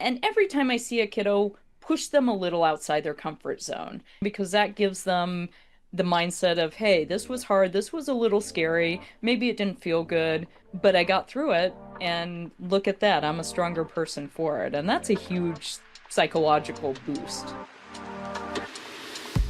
And every time I see a kiddo, push them a little outside their comfort zone because that gives them the mindset of, hey, this was hard, this was a little scary, maybe it didn't feel good, but I got through it, and look at that, I'm a stronger person for it. And that's a huge psychological boost.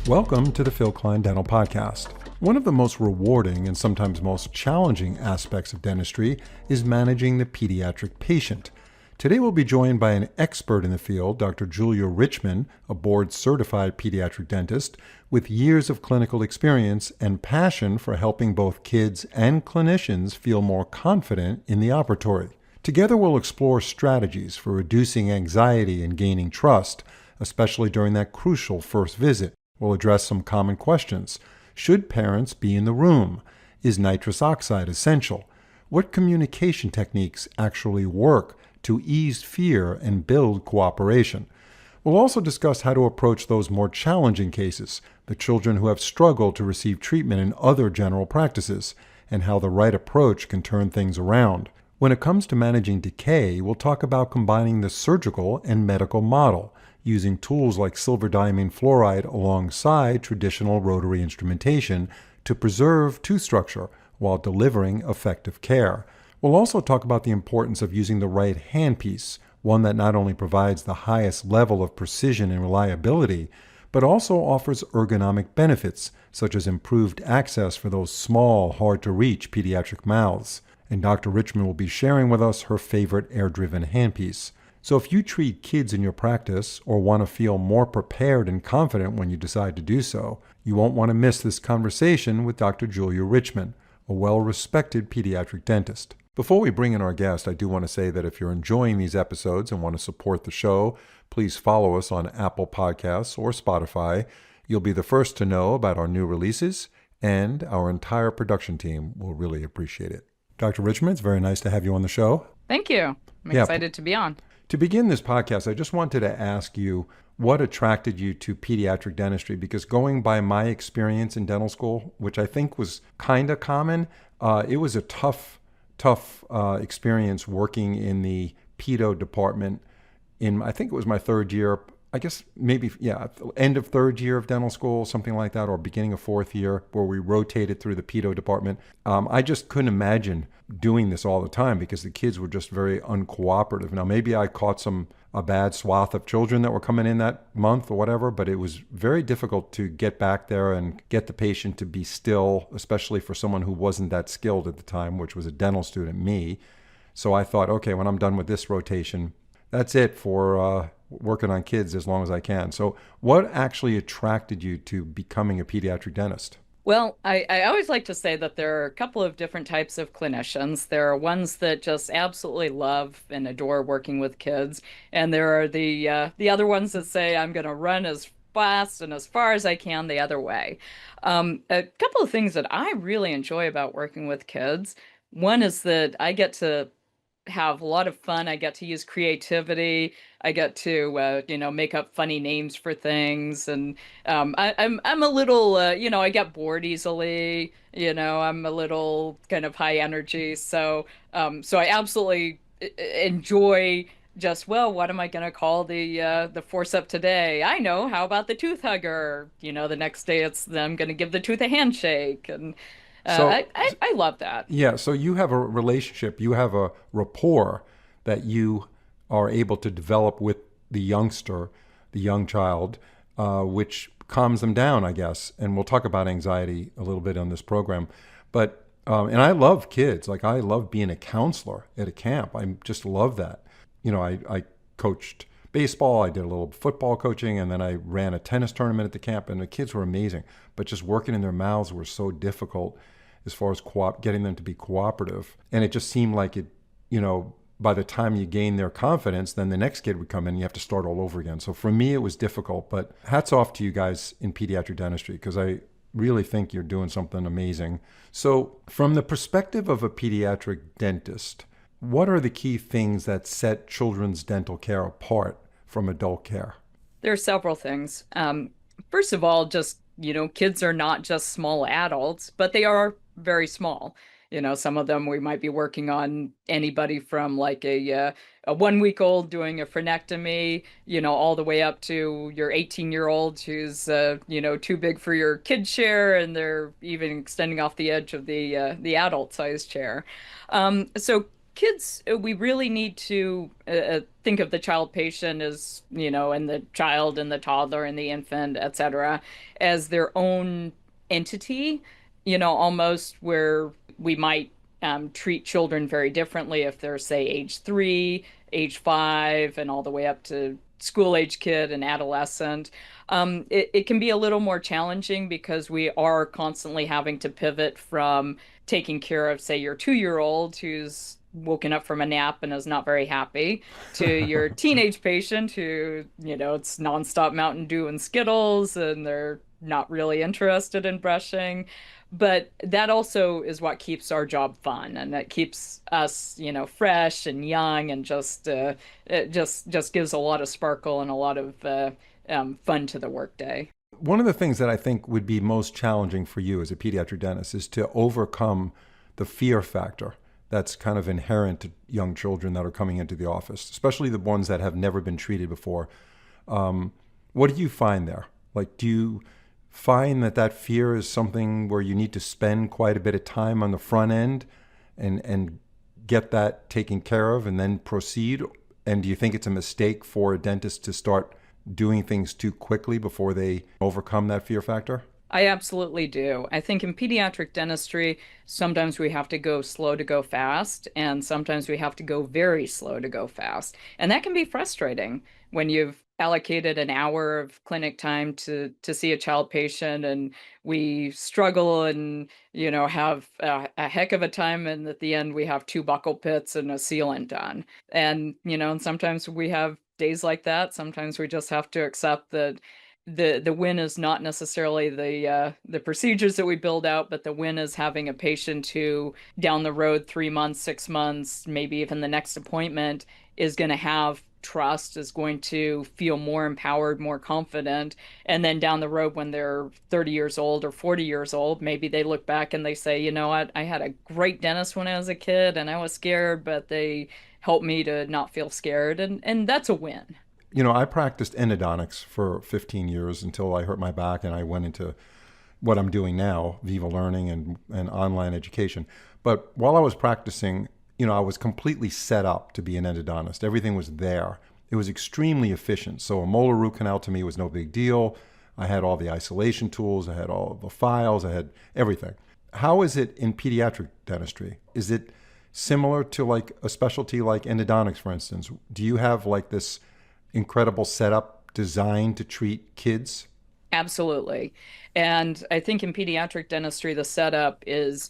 Welcome to the Phil Klein Dental Podcast. One of the most rewarding and sometimes most challenging aspects of dentistry is managing the pediatric patient. Today we'll be joined by an expert in the field, Dr. Julia Richman, a board-certified pediatric dentist with years of clinical experience and passion for helping both kids and clinicians feel more confident in the operatory. Together we'll explore strategies for reducing anxiety and gaining trust, especially during that crucial first visit. We'll address some common questions. Should parents be in the room? Is nitrous oxide essential? What communication techniques actually work to ease fear and build cooperation? We'll also discuss how to approach those more challenging cases, the children who have struggled to receive treatment in other general practices, and how the right approach can turn things around. When it comes to managing decay, we'll talk about combining the surgical and medical model, using tools like silver diamine fluoride alongside traditional rotary instrumentation to preserve tooth structure while delivering effective care. We'll also talk about the importance of using the right handpiece, one that not only provides the highest level of precision and reliability, but also offers ergonomic benefits, such as improved access for those small, hard-to-reach pediatric mouths. And Dr. Richman will be sharing with us her favorite air-driven handpiece. So if you treat kids in your practice or want to feel more prepared and confident when you decide to do so, you won't want to miss this conversation with Dr. Julia Richman, a well-respected pediatric dentist. Before we bring in our guest, I do want to say that if you're enjoying these episodes and want to support the show, please follow us on Apple Podcasts or Spotify. You'll be the first to know about our new releases, and our entire production team will really appreciate it. Dr. Richman, it's very nice to have you on the show. Thank you. I'm excited to be on. To begin this podcast, I just wanted to ask you what attracted you to pediatric dentistry, because going by my experience in dental school, which I think was kind of common, it was a tough experience working in the pedo department I think it was my third year, I guess maybe, end of third year of dental school, something like that, or beginning of fourth year, where we rotated through the pedo department. I just couldn't imagine doing this all the time because the kids were just very uncooperative. Now, maybe I caught a bad swath of children that were coming in that month or whatever, but it was very difficult to get back there and get the patient to be still, especially for someone who wasn't that skilled at the time, which was a dental student, me. So I thought, okay, when I'm done with this rotation, that's it for working on kids as long as I can. So what actually attracted you to becoming a pediatric dentist? Well, I always like to say that there are a couple of different types of clinicians. There are ones that just absolutely love and adore working with kids, and there are the other ones that say, I'm going to run as fast and as far as I can the other way. A couple of things that I really enjoy about working with kids. One is that I get to have a lot of fun. I get to use creativity. I get to make up funny names for things, and I'm a little I get bored easily. I'm a little kind of high energy, so I absolutely enjoy just, well, what am I going to call the forcep today? I know. How about the tooth hugger? The next day I'm going to give the tooth a handshake, and So, I love that. yeah, so you have a relationship, you have a rapport that you are able to develop with the youngster, the young child, which calms them down, I guess. And we'll talk about anxiety a little bit on this program. But, and I love kids. Like, I love being a counselor at a camp. I just love that. I coached baseball, I did a little football coaching, and then I ran a tennis tournament at the camp, and the kids were amazing. But just working in their mouths was so difficult as far as getting them to be cooperative. And it just seemed like by the time you gain their confidence, then the next kid would come in and you have to start all over again. So for me, it was difficult, but hats off to you guys in pediatric dentistry, because I really think you're doing something amazing. So from the perspective of a pediatric dentist, what are the key things that set children's dental care apart from adult care? There are several things. First of all, just, kids are not just small adults, but they are very small. Some of them we might be working on anybody from like a 1 week old doing a frenectomy, all the way up to your 18-year old who's too big for your kid chair, and they're even extending off the edge of the adult size chair. So kids, we really need to think of the child patient as, and the child and the toddler and the infant, etc., as their own entity, almost where we might treat children very differently if they're, say, age 3, age 5, and all the way up to school age kid and adolescent. It can be a little more challenging because we are constantly having to pivot from taking care of, say, your 2-year old who's woken up from a nap and is not very happy, to your teenage patient who, it's nonstop Mountain Dew and Skittles, and they're not really interested in brushing. But that also is what keeps our job fun, and that keeps us, fresh and young, and it just gives a lot of sparkle and a lot of fun to the workday. One of the things that I think would be most challenging for you as a pediatric dentist is to overcome the fear factor that's kind of inherent to young children that are coming into the office, especially the ones that have never been treated before. What do you find there? Like, do you find that fear is something where you need to spend quite a bit of time on the front end and get that taken care of and then proceed? And do you think it's a mistake for a dentist to start doing things too quickly before they overcome that fear factor? I absolutely do. I think in pediatric dentistry, sometimes we have to go slow to go fast, and sometimes we have to go very slow to go fast. And that can be frustrating when you've allocated an hour of clinic time to see a child patient, and we struggle and, have a heck of a time, and at the end we have 2 buccal pits and a sealant done. And sometimes we have days like that. Sometimes we just have to accept that the win is not necessarily the procedures that we build out, but the win is having a patient who down the road, 3 months, 6 months, maybe even the next appointment, is going to have trust, is going to feel more empowered, more confident. And then down the road, when they're 30 years old or 40 years old, maybe they look back and they say, you know what, I had a great dentist when I was a kid and I was scared, but they helped me to not feel scared. And that's a win. I practiced endodontics for 15 years until I hurt my back and I went into what I'm doing now, Viva Learning and online education. But while I was practicing, I was completely set up to be an endodontist. Everything was there. It was extremely efficient. So a molar root canal to me was no big deal. I had all the isolation tools. I had all of the files. I had everything. How is it in pediatric dentistry? Is it similar to like a specialty like endodontics, for instance? Do you have like this incredible setup designed to treat kids? Absolutely. And I think in pediatric dentistry, the setup is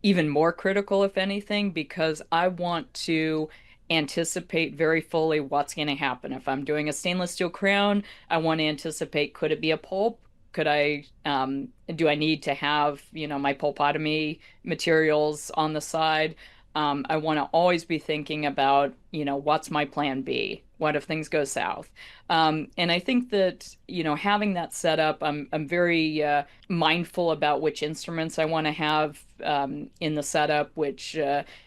even more critical, if anything, because I want to anticipate very fully what's going to happen. If I'm doing a stainless steel crown, I want to anticipate, could it be a pulp? Do I need to have, my pulpotomy materials on the side? I want to always be thinking about, what's my plan B? What if things go south? And I think that, having that set up, I'm very mindful about which instruments I want to have in the setup, which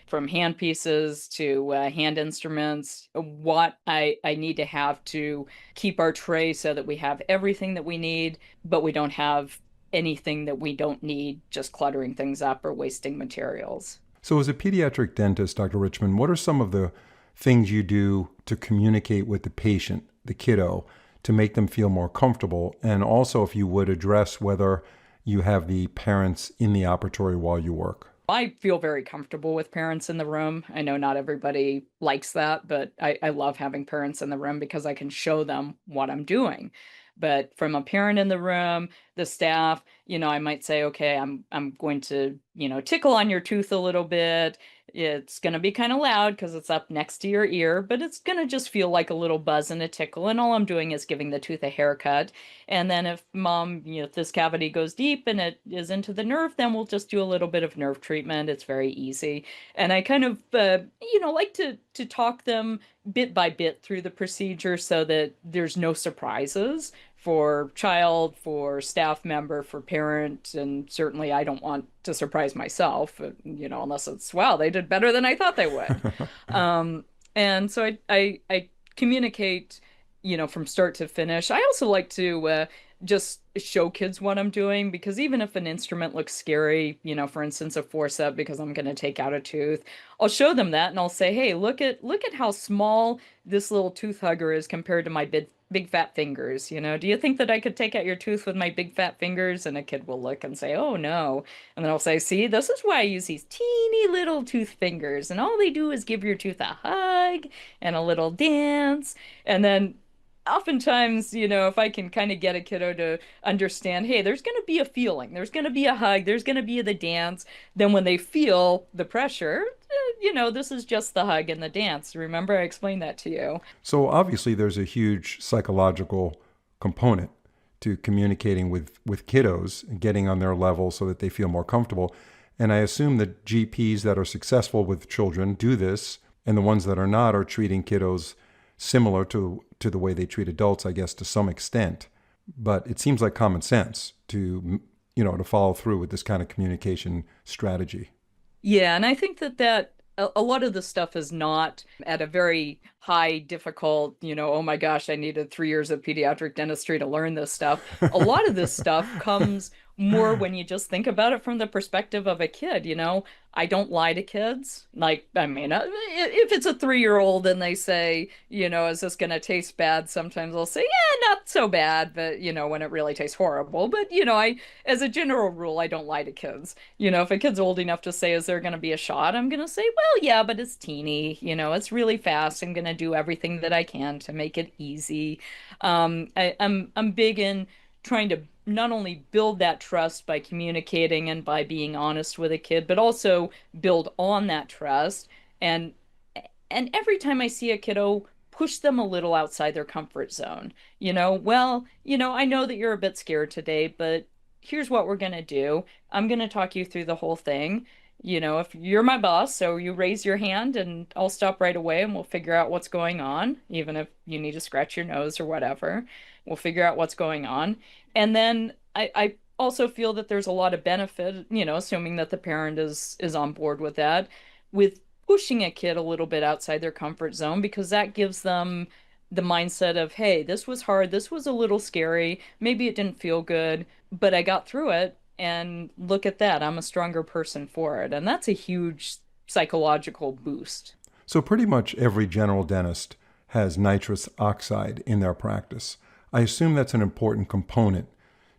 from hand pieces to hand instruments, what I need to have to keep our tray so that we have everything that we need, but we don't have anything that we don't need, just cluttering things up or wasting materials. So as a pediatric dentist, Dr. Richman, what are some of the things you do to communicate with the patient, the kiddo, to make them feel more comfortable? And also, if you would address whether you have the parents in the operatory while you work. I feel very comfortable with parents in the room. I know not everybody likes that, but I love having parents in the room because I can show them what I'm doing. But from a parent in the room, the staff, I might say, okay, I'm going to, tickle on your tooth a little bit. It's going to be kind of loud because it's up next to your ear, but it's going to just feel like a little buzz and a tickle. And all I'm doing is giving the tooth a haircut. And then if mom, if this cavity goes deep and it is into the nerve, then we'll just do a little bit of nerve treatment. It's very easy. And I kind of, like to talk them bit by bit through the procedure so that there's no surprises for child, for staff member, for parent, and certainly I don't want to surprise myself, unless it's, wow, they did better than I thought they would. And so I communicate, from start to finish. I also like to just show kids what I'm doing because even if an instrument looks scary, for instance, a forceps because I'm going to take out a tooth, I'll show them that and I'll say, "Hey, look at how small this little tooth hugger is compared to my big fat fingers. Do you think that I could take out your tooth with my big fat fingers?" And a kid will look and say, "Oh no." And then I'll say, "See, this is why I use these teeny little tooth fingers. And all they do is give your tooth a hug and a little dance." And then oftentimes, if I can kind of get a kiddo to understand, hey, there's going to be a feeling, there's going to be a hug, there's going to be the dance, then when they feel the pressure, this is just the hug and the dance. Remember, I explained that to you. So obviously, there's a huge psychological component to communicating with kiddos and getting on their level so that they feel more comfortable. And I assume that GPs that are successful with children do this, and the ones that are not are treating kiddos similar to the way they treat adults, I guess, to some extent. But it seems like common sense to follow through with this kind of communication strategy. Yeah, and I think that a lot of the stuff is not at a very high difficult, oh my gosh, I needed 3 years of pediatric dentistry to learn this stuff. A lot of this stuff comes more when you just think about it from the perspective of a kid. I don't lie to kids. Like, I mean, if it's a 3-year-old and they say, is this going to taste bad? Sometimes I'll say, yeah, not so bad, but, when it really tastes horrible. But, as a general rule, I don't lie to kids. If a kid's old enough to say, is there going to be a shot? I'm going to say, well, yeah, but it's teeny, it's really fast. I'm going to do everything that I can to make it easy. I'm big in trying to not only build that trust by communicating and by being honest with a kid, but also build on that trust. And every time I see a kiddo, push them a little outside their comfort zone. Well, I know that you're a bit scared today, but here's what we're going to do. I'm going to talk you through the whole thing. If you're my boss, so you raise your hand and I'll stop right away and we'll figure out what's going on, even if you need to scratch your nose or whatever. We'll figure out what's going on. And then I also feel that there's a lot of benefit, assuming that the parent is on board with that, with pushing a kid a little bit outside their comfort zone, because that gives them the mindset of, hey, this was hard, this was a little scary, maybe it didn't feel good, but I got through it, and look at that, I'm a stronger person for it. And that's a huge psychological boost. So pretty much every general dentist has nitrous oxide in their practice. I assume that's an important component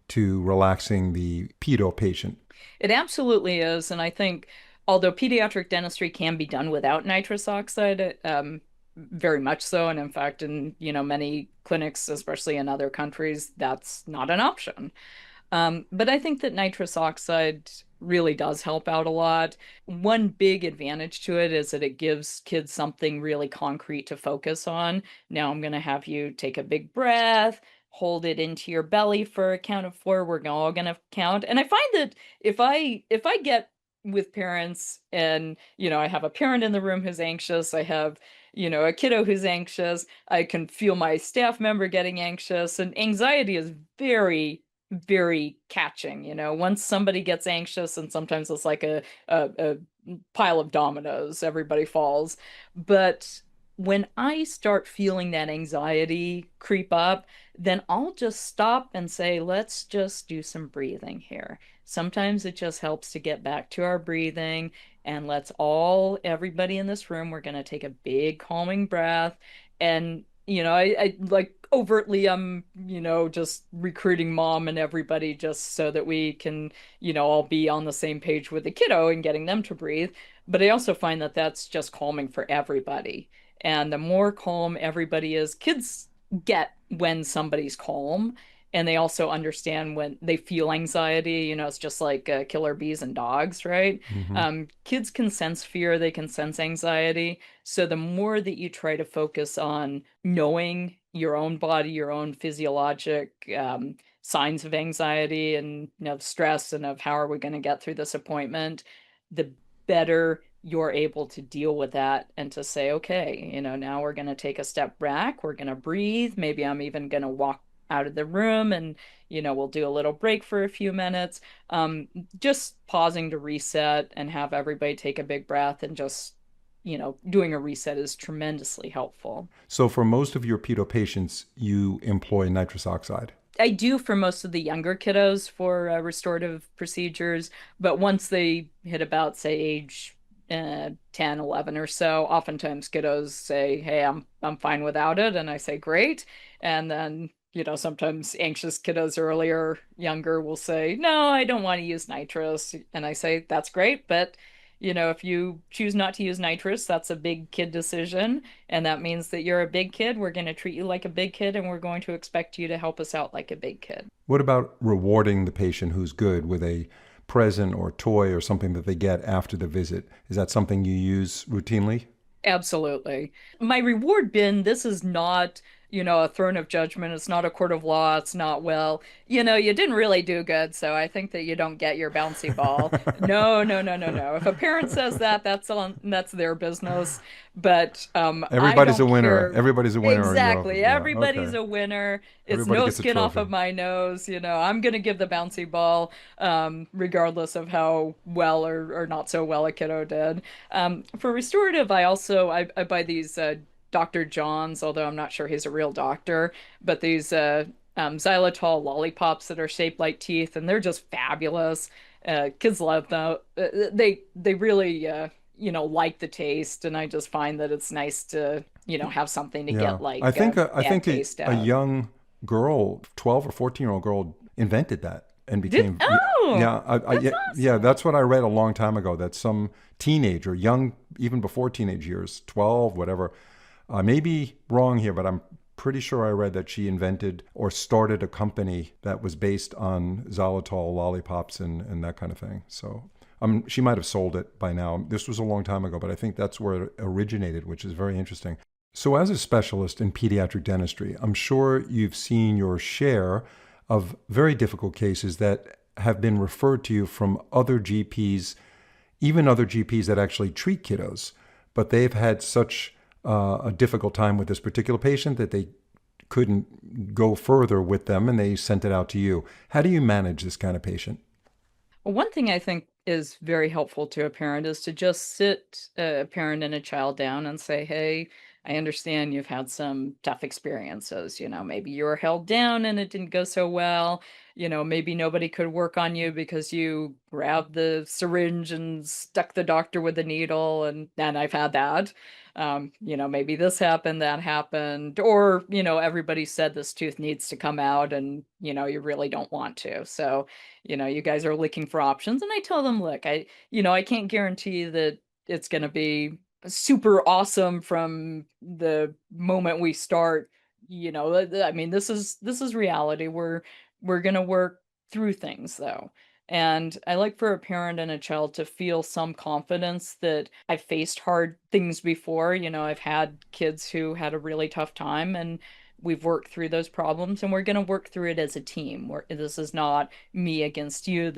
to relaxing the pedo patient. It absolutely is. And I think although pediatric dentistry can be done without nitrous oxide, very much so. And in fact, in many clinics, especially in other countries, that's not an option. But I think that nitrous oxide really does help out a lot. One big advantage to it is that it gives kids something really concrete to focus on. Now I'm going to have you take a big breath, hold it into your belly for a count of 4. We're all going to count. And I find that if I get with parents and, I have a parent in the room who's anxious, I have, a kiddo who's anxious, I can feel my staff member getting anxious, and anxiety is very very catching. Once somebody gets anxious, and sometimes it's like a pile of dominoes, everybody falls. But when I start feeling that anxiety creep up, then I'll just stop and say, let's just do some breathing here. Sometimes it just helps to get back to our breathing, and everybody in this room, we're going to take a big calming breath. And I like overtly, I'm, just recruiting mom and everybody just so that we can, all be on the same page with the kiddo and getting them to breathe. But I also find that that's just calming for everybody. And the more calm everybody is, kids get when somebody's calm. And they also understand when they feel anxiety. It's just like killer bees and dogs, right? Mm-hmm. Kids can sense fear, they can sense anxiety. So the more that you try to focus on knowing your own body, your own physiologic signs of anxiety and stress, and of how are we going to get through this appointment, the better you're able to deal with that and to say, okay, now we're going to take a step back, we're going to breathe. Maybe I'm even going to walk out of the room and, we'll do a little break for a few minutes. Um, just pausing to reset and have everybody take a big breath and just, doing a reset is tremendously helpful. So for most of your pedo patients, you employ nitrous oxide. I do for most of the younger kiddos for restorative procedures, but once they hit about, say, age 10, 11 or so, oftentimes kiddos say, "Hey, I'm fine without it," and I say, "Great." And then, sometimes anxious kiddos earlier, younger, will say, "No, I don't want to use nitrous," and I say, "That's great, but." If you choose not to use nitrous, that's a big kid decision. And that means that you're a big kid. We're going to treat you like a big kid, and we're going to expect you to help us out like a big kid. What about rewarding the patient who's good with a present or toy or something that they get after the visit? Is that something you use routinely? Absolutely. My reward bin, this is not, a throne of judgment. It's not a court of law. It's not, well, you didn't really do good, so I think that you don't get your bouncy ball. No, no, no, no, no. If a parent says that, that's their business. But I Everybody's a don't winner. care. Everybody's a winner in your office. Exactly. Yeah. Everybody's Okay. a winner. It's Everybody no gets a skin off trophy. of my nose. I'm going to give the bouncy ball, regardless of how well or not so well a kiddo did. For restorative, I buy these Dr. John's, although I'm not sure he's a real doctor, but these xylitol lollipops that are shaped like teeth, and they're just fabulous. Kids love them. They really like the taste, and I just find that it's nice to have something to Yeah. get like I bad think taste a out. young girl, 12 or 14-year-old girl invented that and Did became Oh, yeah, that's yeah, awesome. that's what I read a long time ago that some teenager, young even before teenage years, 12, whatever. I may be wrong here, but I'm pretty sure I read that she invented or started a company that was based on xylitol lollipops and that kind of thing. So she might have sold it by now. This was a long time ago, but I think that's where it originated, which is very interesting. So, as a specialist in pediatric dentistry, I'm sure you've seen your share of very difficult cases that have been referred to you from other GPs, even other GPs that actually treat kiddos, but they've had such a difficult time with this particular patient that they couldn't go further with them and they sent it out to you. How do you manage this kind of patient? Well, one thing I think is very helpful to a parent is to just sit a parent and a child down and say, "Hey, I understand you've had some tough experiences. Maybe you were held down and it didn't go so well. Maybe nobody could work on you because you grabbed the syringe and stuck the doctor with the needle. And I've had that. Maybe this happened, that happened, or, everybody said this tooth needs to come out and, you really don't want to. So, you guys are looking for options." And I tell them, "Look, I can't guarantee that it's going to be super awesome from the moment we start. I mean, this is reality. We're going to work through things though." And I like for a parent and a child to feel some confidence that I've faced hard things before. I've had kids who had a really tough time, and we've worked through those problems, and we're going to work through it as a team. This is not me against you.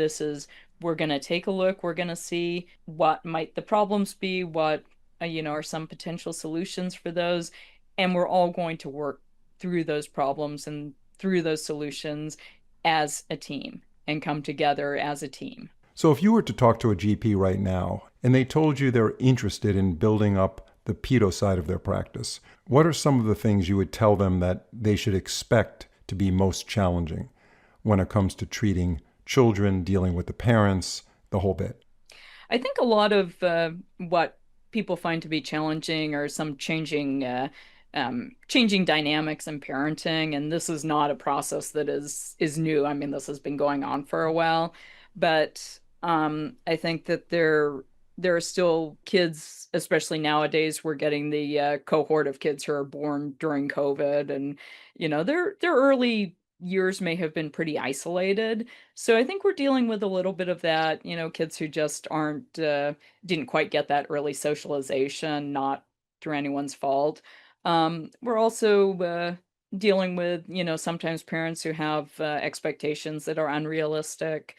We're going to take a look. We're going to see what might the problems be, what, are some potential solutions for those. And we're all going to work through those problems and through those solutions as a team and come together as a team. So, if you were to talk to a GP right now and they told you they're interested in building up the pedo side of their practice, what are some of the things you would tell them that they should expect to be most challenging when it comes to treating children, dealing with the parents, the whole bit? I think a lot of what people find to be challenging are some changing dynamics in parenting, and this is not a process that is new. I mean, this has been going on for a while, but I think that there are still kids, especially nowadays. We're getting the cohort of kids who are born during COVID, and their early years may have been pretty isolated. So I think we're dealing with a little bit of that, kids who just aren't didn't quite get that early socialization, not through anyone's fault. We're also dealing with, sometimes parents who have expectations that are unrealistic.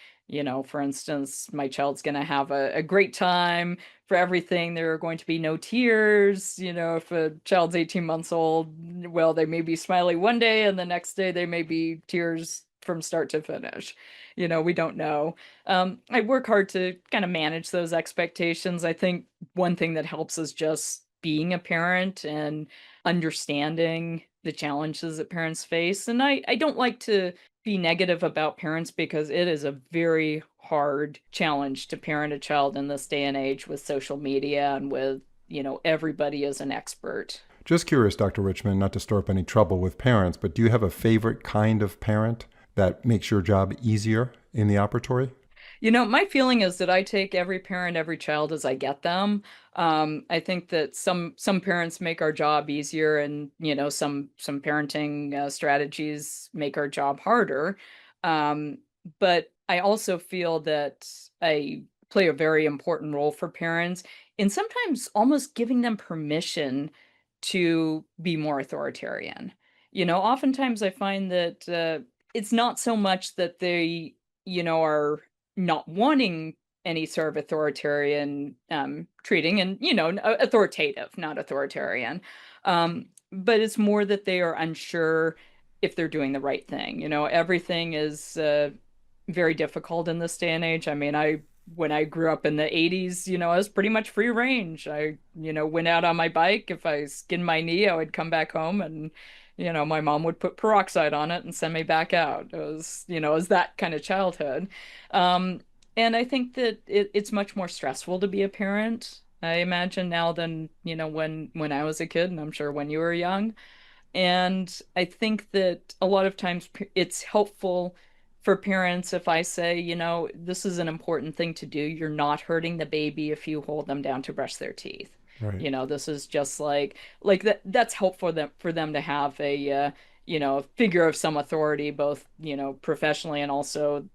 For instance, my child's going to have a great time for everything. There are going to be no tears. If a child's 18 months old, well, they may be smiley one day and the next day they may be tears from start to finish. We don't know. I work hard to kind of manage those expectations. I think one thing that helps is just being a parent and understanding the challenges that parents face. And I don't like to be negative about parents because it is a very hard challenge to parent a child in this day and age with social media and with, everybody is an expert. Just curious, Dr. Richman, not to stir up any trouble with parents, but do you have a favorite kind of parent that makes your job easier in the operatory? My feeling is that I take every parent, every child as I get them. I think that some parents make our job easier, and some parenting strategies make our job harder. Um, but I also feel that I play a very important role for parents in sometimes almost giving them permission to be more authoritarian. Oftentimes I find that it's not so much that they are not wanting any sort of authoritarian treating and authoritative, not authoritarian, but it's more that they are unsure if they're doing the right thing. Everything is very difficult in this day and age. I mean, I when I grew up in the 80s, I was pretty much free range. I went out on my bike. If I skinned my knee, I would come back home and my mom would put peroxide on it and send me back out. It was that kind of childhood. Um, and I think that it's much more stressful to be a parent, I imagine now than, when I was a kid, and I'm sure when you were young. And I think that a lot of times it's helpful for parents if I say, this is an important thing to do. You're not hurting the baby if you hold them down to brush their teeth. Right. This is just like that's helpful for them to have a figure of some authority, both, professionally and also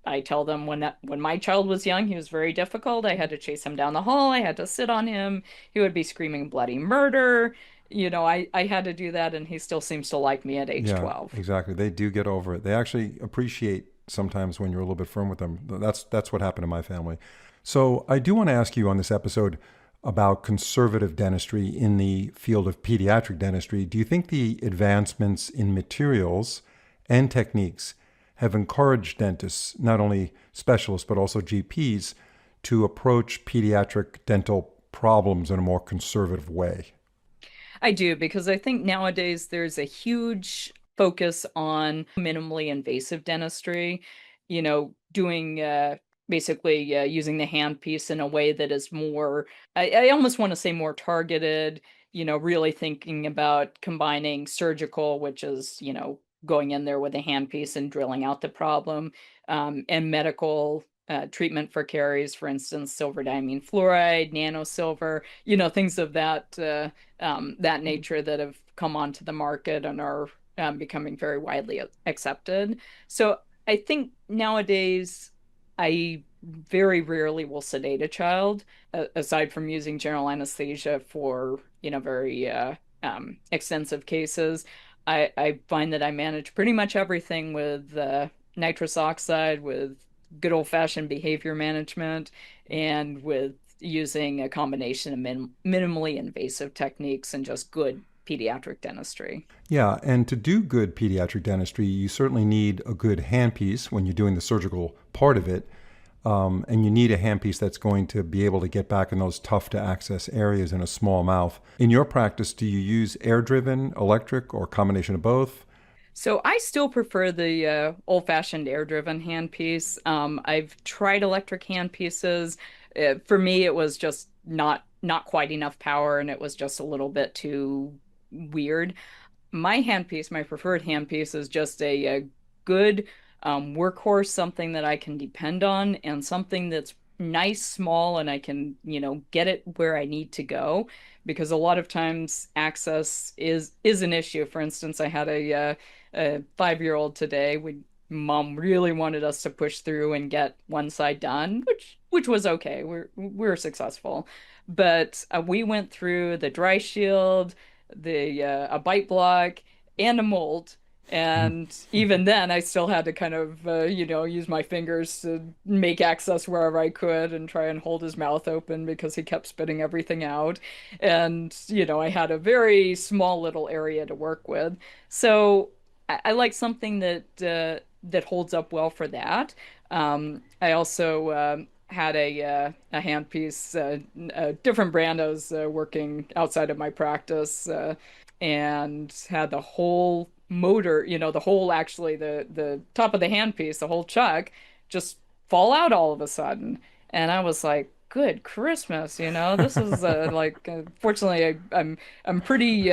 I tell them when my child was young, he was very difficult. I had to chase him down the hall. I had to sit on him. He would be screaming bloody murder. I had to do that, and he still seems to like me at age Yeah, 12. exactly. They do get over it. They actually appreciate sometimes when you're a little bit firm with them. That's what happened to my family. So I do want to ask you on this episode about conservative dentistry in the field of pediatric dentistry. Do you think the advancements in materials and techniques have encouraged dentists, not only specialists but also GPs, to approach pediatric dental problems in a more conservative way? I do, because I think nowadays there's a huge focus on minimally invasive dentistry, doing basically using the handpiece in a way that is more, I almost want to say more targeted, really thinking about combining surgical, which is, going in there with a handpiece and drilling out the problem, and medical. Treatment for caries, for instance, silver diamine fluoride, nano silver, things of that nature that have come onto the market and are becoming very widely accepted. So I think nowadays I very rarely will sedate a child, aside from using general anesthesia for, very extensive cases. I find that I manage pretty much everything with nitrous oxide, with good old-fashioned behavior management, and with using a combination of minimally invasive techniques and just good pediatric dentistry. Yeah, and to do good pediatric dentistry, you certainly need a good handpiece when you're doing the surgical part of it. And you need a handpiece that's going to be able to get back in those tough to access areas in a small mouth. In your practice, do you use air driven, electric, or a combination of both? So I still prefer the old-fashioned air-driven handpiece. I've tried electric handpieces. For me, it was just not quite enough power, and it was just a little bit too weird. My preferred handpiece, is just a good workhorse, something that I can depend on, and something that's nice, small, and I can, get it where I need to go. Because a lot of times access is an issue. For instance, I had a 5-year-old today. Mom really wanted us to push through and get one side done, which was okay. We were successful, but we went through the dry shield, the a bite block, and a mold, And even then, I still had to kind of, use my fingers to make access wherever I could and try and hold his mouth open because he kept spitting everything out. And, I had a very small little area to work with. So I like something that holds up well for that. I also had a handpiece, a different brand. I was working outside of my practice, and had the whole motor, the whole actually the top of the handpiece, the whole chuck, just fall out all of a sudden. And I was like, good Christmas, this is fortunately I'm pretty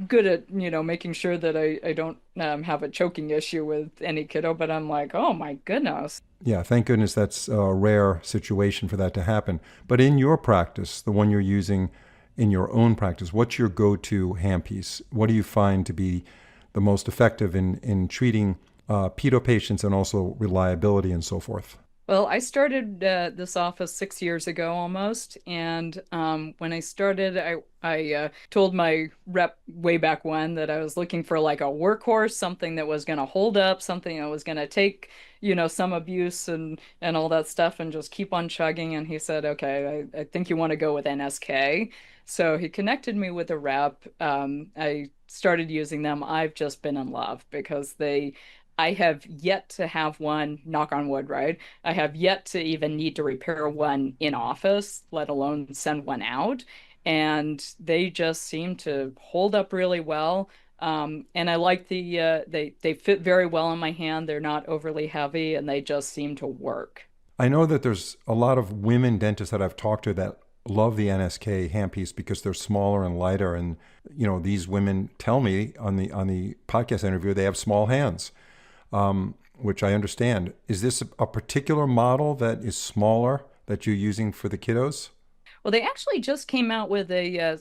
good at, making sure that I don't have a choking issue with any kiddo, but I'm like, oh my goodness. Yeah, thank goodness that's a rare situation for that to happen. But in your practice, the one you're using in your own practice, what's your go-to handpiece? What do you find to be the most effective in treating pedo patients and also reliability and so forth? Well, I started this office 6 years ago almost, and when I started, I told my rep way back when that I was looking for like a workhorse, something that was going to hold up, something that was going to take, some abuse and all that stuff, and just keep on chugging. And he said, "Okay, I think you want to go with NSK." So he connected me with a rep. I started using them. I've just been in love because I have yet to have one, knock on wood, right? I have yet to even need to repair one in office, let alone send one out. And they just seem to hold up really well. And I like they fit very well in my hand. They're not overly heavy and they just seem to work. I know that there's a lot of women dentists that I've talked to that love the NSK handpiece because they're smaller and lighter. And these women tell me on the podcast interview they have small hands, which I understand. Is this a particular model that is smaller that you're using for the kiddos? Well, they actually just came out with a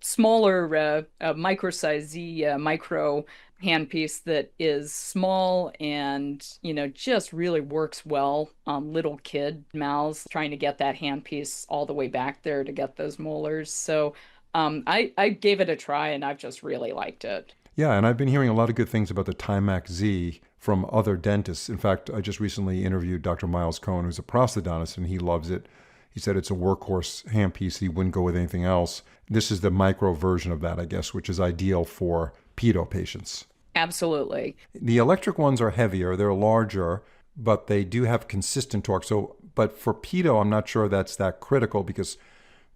smaller, a micro size Z micro handpiece that is small and, just really works well on little kid mouths, trying to get that handpiece all the way back there to get those molars. So I gave it a try and I've just really liked it. Yeah, and I've been hearing a lot of good things about the Timax Z from other dentists. In fact, I just recently interviewed Dr. Miles Cohen, who's a prosthodontist, and he loves it. He said it's a workhorse handpiece. He wouldn't go with anything else. This is the micro version of that, I guess, which is ideal for pedo patients. Absolutely. The electric ones are heavier, they're larger, but they do have consistent torque. So, but for pedo, I'm not sure that's that critical because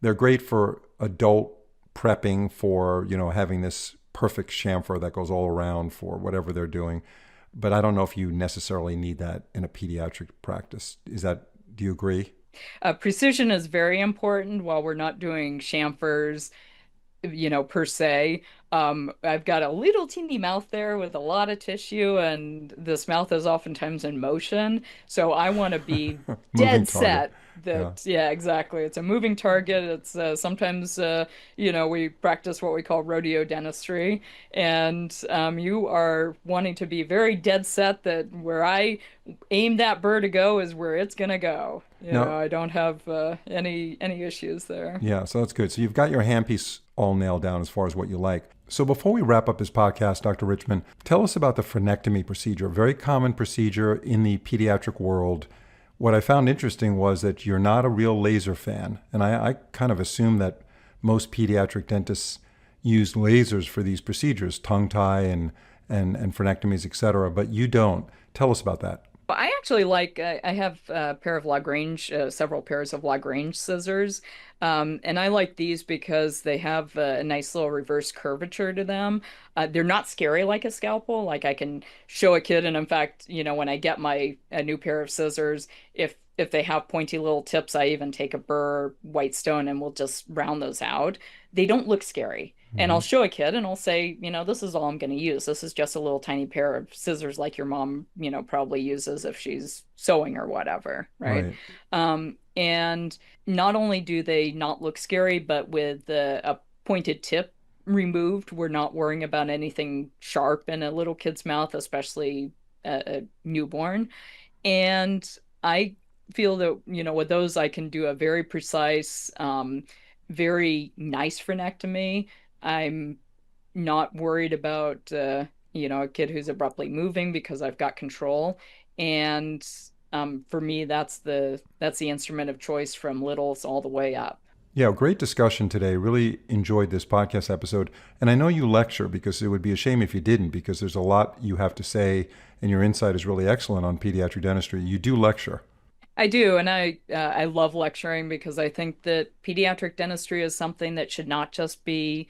they're great for adult prepping for, having this perfect chamfer that goes all around for whatever they're doing. But I don't know if you necessarily need that in a pediatric practice. Do you agree? Precision is very important while we're not doing chamfers, per se. I've got a little teeny mouth there with a lot of tissue, and this mouth is oftentimes in motion. So I want to be Moving dead target. set Yeah. that, yeah, exactly. It's a moving target. It's sometimes, we practice what we call rodeo dentistry, and you are wanting to be very dead set that where I aim that burr to go is where it's gonna go. Now, I don't have any issues there. yeah, so that's good. So you've got your handpiece all nailed down as far as what you like. So before we wrap up this podcast, Dr. Richman, tell us about the frenectomy procedure, a very common procedure in the pediatric world. What I found interesting was that you're not a real laser fan. And I kind of assume that most pediatric dentists use lasers for these procedures, tongue tie and frenectomies, et cetera, but you don't. Tell us about that. Well, I actually I have a pair of Lagrange, several pairs of Lagrange scissors. And I like these because they have a nice little reverse curvature to them. They're not scary like a scalpel. Like I can show a kid, and in fact, when I get a new pair of scissors, if they have pointy little tips, I even take a burr white stone and we'll just round those out. They don't look scary. And I'll Hmm. show a kid and I'll say, this is all I'm going to use. This is just a little tiny pair of scissors like your mom, probably uses if she's sewing or whatever, right? Right. And not only do they not look scary, but with a pointed tip removed, we're not worrying about anything sharp in a little kid's mouth, especially a newborn. And I feel that, with those, I can do a very precise, very nice frenectomy. I'm not worried about a kid who's abruptly moving because I've got control. And for me, that's the instrument of choice from littles all the way up. Yeah, great discussion today. Really enjoyed this podcast episode. And I know you lecture because it would be a shame if you didn't, because there's a lot you have to say, and your insight is really excellent on pediatric dentistry. You do lecture. I do, and I love lecturing because I think that pediatric dentistry is something that should not just be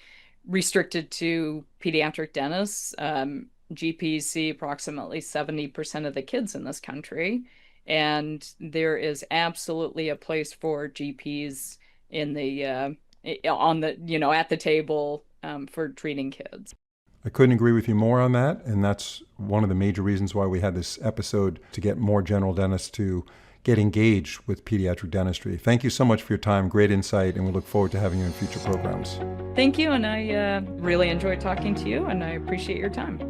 restricted to pediatric dentists. GPs see approximately 70% of the kids in this country, and there is absolutely a place for GPs in the on the at the table for treating kids. I couldn't agree with you more on that. And that's one of the major reasons why we had this episode, to get more general dentists to get engaged with pediatric dentistry. Thank you so much for your time. Great insight. And we look forward to having you in future programs. Thank you. And I really enjoyed talking to you, and I appreciate your time.